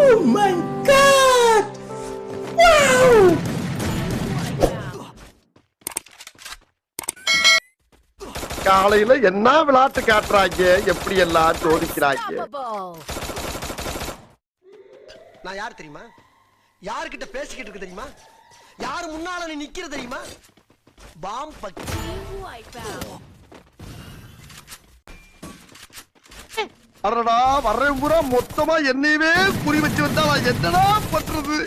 Oh my god! Wow! காலையில என்ன விளையாட்டு காட்டுறாங்க, எப்படி எல்லாம் சோதிக்கிறாங்க. நான் யார் தெரியுமா? யார்கிட்ட பேசிக்கிட்டு இருக்கு தெரியுமா? யார் முன்னால நீ நிக்கிற தெரியுமா? பாம் பக்கி. அடடா, வர்றேன் பூரா மொத்தமா என்னையவே குறி வச்சு வந்தா நான் என்னடா பண்றது?